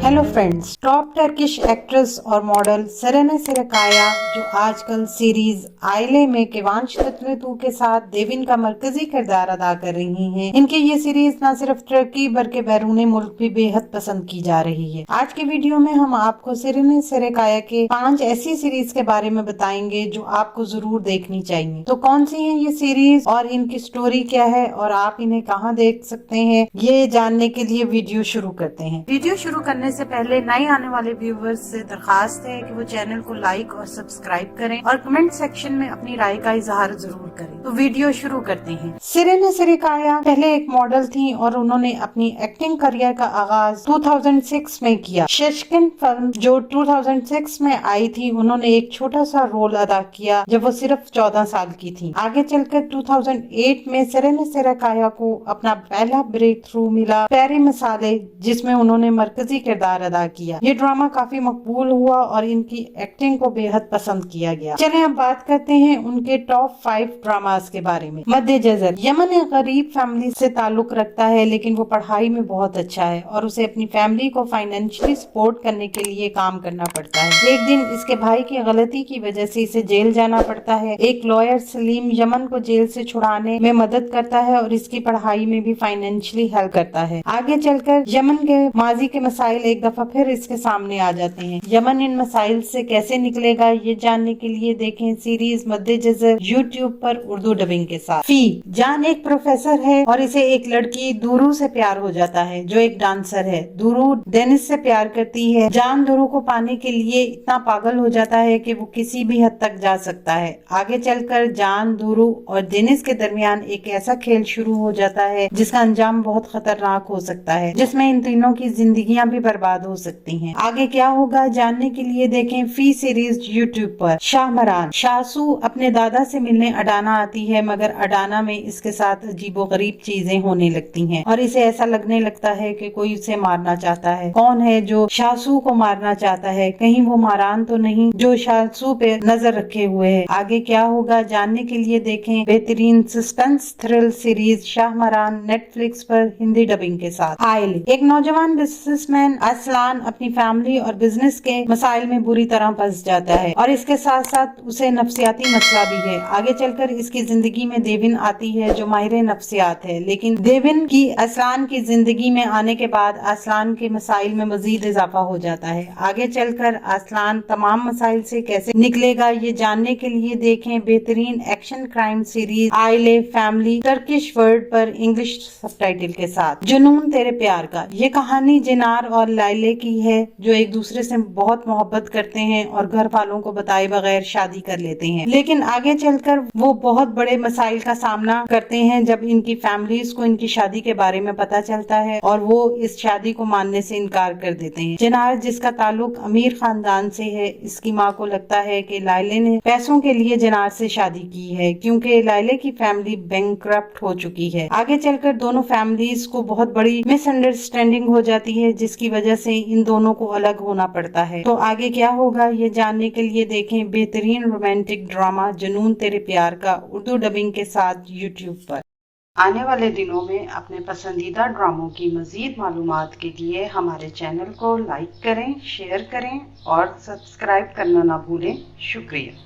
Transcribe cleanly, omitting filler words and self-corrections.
Hello friends, top Turkish actress और model Serena सेरेकाया जो आजकल सीरीज आइले में किवांश तत्वेतु के साथ देविन का मरकजी किरदार अदा कर रही हैं। इनकी ये सीरीज न सिर्फ टर्की बल्कि बैरून मुल्क भी बेहद पसंद की जा रही है। आज के वीडियो में हम आपको सेरेना सेरेकाया के 5 ऐसी सीरीज के बारे में बताएंगे जो आपको जरूर देखनी चाहिए। तो कौन सी है ये सीरीज और इनकी स्टोरी क्या है और आप इन्हें कहाँ देख सकते हैं, ये जानने के लिए वीडियो शुरू करते हैं। वीडियो शुरू करने से पहले नए आने वाले व्यूवर्स से दरखास्त है कि वो चैनल को लाइक और सब्सक्राइब करें और कमेंट सेक्शन में अपनी राय का इजहार जरूर करें। तो वीडियो शुरू करते हैं। सेरेना सेरेकाया पहले एक मॉडल थी और उन्होंने अपनी एक्टिंग करियर का आगाज 2006 में किया। शशकिन फिल्म जो 2006 में आई थी, उन्होंने एक छोटा सा रोल अदा किया जब वो सिर्फ 14 साल की थी। आगे चलकर 2008 में सेरेना सेरेकाया को अपना पहला ब्रेक थ्रू मिला प्यारे मसाले, जिसमें उन्होंने मरकजी किरदार अदा किया। ये ड्रामा काफी मकबूल हुआ और इनकी एक्टिंग को बेहद पसंद किया गया। चलें अब बात करते हैं उनके टॉप 5 ड्रामास के बारे में। मध्य जज़र यमन एक गरीब फैमिली से ताल्लुक रखता है, लेकिन वो पढ़ाई में बहुत अच्छा है और उसे अपनी फैमिली को फाइनेंशियली सपोर्ट करने के लिए काम करना पड़ता है। एक दिन इसके भाई की गलती की वजह से इसे जेल जाना पड़ता है। एक लॉयर सलीम यमन को जेल से छुड़ाने में मदद करता है और इसकी पढ़ाई में भी फाइनेंशियली हेल्प करता है। आगे चलकर यमन के माजी के मसाइल एक दफा फिर इसके सामने आ जाते हैं। यमन इन मसाइल से कैसे निकलेगा, ये जानने के लिए देखें सीरीज मध्य जज़र यूट्यूब पर उर्दू डबिंग के साथ। फी जान एक प्रोफेसर है और इसे एक लड़की दुरू से प्यार हो जाता है जो एक डांसर है। दुरू डेनिस से प्यार करती है। जान दुरू को पाने के लिए इतना पागल हो जाता है कि वो किसी भी हद तक जा सकता है। आगे चलकर जान, दुरू और डेनिस के दरमियान एक ऐसा खेल शुरू हो जाता है जिसका अंजाम बहुत खतरनाक हो सकता है, जिसमें इन तीनों की जिंदगियां भी बर्बाद हो सकती हैं। आगे क्या होगा जानने के लिए देखें फी सीरीज यूट्यूब पर। शाहमरान शासू अपने दादा से मिलने अडाना आती है, मगर अडाना में इसके साथ अजीबोगरीब चीजें होने लगती हैं और इसे ऐसा लगने लगता है कि कोई उसे मारना चाहता है। कौन है जो शासू को मारना चाहता है? कहीं वो मारान तो नहीं जो शासू पे नजर रखे हुए है। आगे क्या होगा जानने के लिए देखें बेहतरीन सस्पेंस थ्रिल सीरीज शाहमरान नेटफ्लिक्स पर हिंदी डबिंग के साथ। आइल एक नौजवान बिजनेसमैन असलान अपनी फैमिली और बिजनेस के मसाइल में बुरी तरह फंस जाता है और इसके साथ साथ उसे नफ्सियाती मसला भी है। आगे चलकर इसकी जिंदगी में देविन आती है जो माहिर नफ्सियात है, लेकिन देविन की असलान की जिंदगी में आने के बाद असलान के मसाइल में मजीद इजाफा हो जाता है। आगे चलकर असलान तमाम मसाइल से कैसे निकलेगा, ये जानने के लिए देखें बेहतरीन एक्शन क्राइम सीरीज आइले फैमिली टर्किश वर्ड पर इंग्लिश सबटाइटल के साथ। जुनून तेरे प्यार का ये कहानी जिनार और लाइले की है जो एक दूसरे से बहुत मोहब्बत करते हैं और घर वालों को बताए बगैर शादी कर लेते हैं, लेकिन आगे चलकर वो बहुत बड़े मसाइल का सामना करते हैं जब इनकी फैमिलीज को इनकी शादी के बारे में पता चलता है और वो इस शादी को मानने से इनकार कर देते हैं। जिनार जिसका ताल्लुक अमीर खानदान से है, इसकी माँ को लगता है कि लाइले ने पैसों के लिए जिनार से शादी की है क्योंकि लाइले की फैमिली बैंकक्रप्ट हो चुकी है। आगे चलकर दोनों फैमिलीज को बहुत बड़ी मिसअंडरस्टैंडिंग हो जाती है जिसकी वजह से इन दोनों को अलग होना पड़ता है। तो आगे क्या होगा ये जानने के लिए देखें बेहतरीन रोमांटिक ड्रामा जुनून तेरे प्यार का उर्दू डबिंग के साथ यूट्यूब पर। आने वाले दिनों में अपने पसंदीदा ड्रामों की मजीद मालूमात के लिए हमारे चैनल को लाइक करें, शेयर करें और सब्सक्राइब करना ना भूलें। शुक्रिया।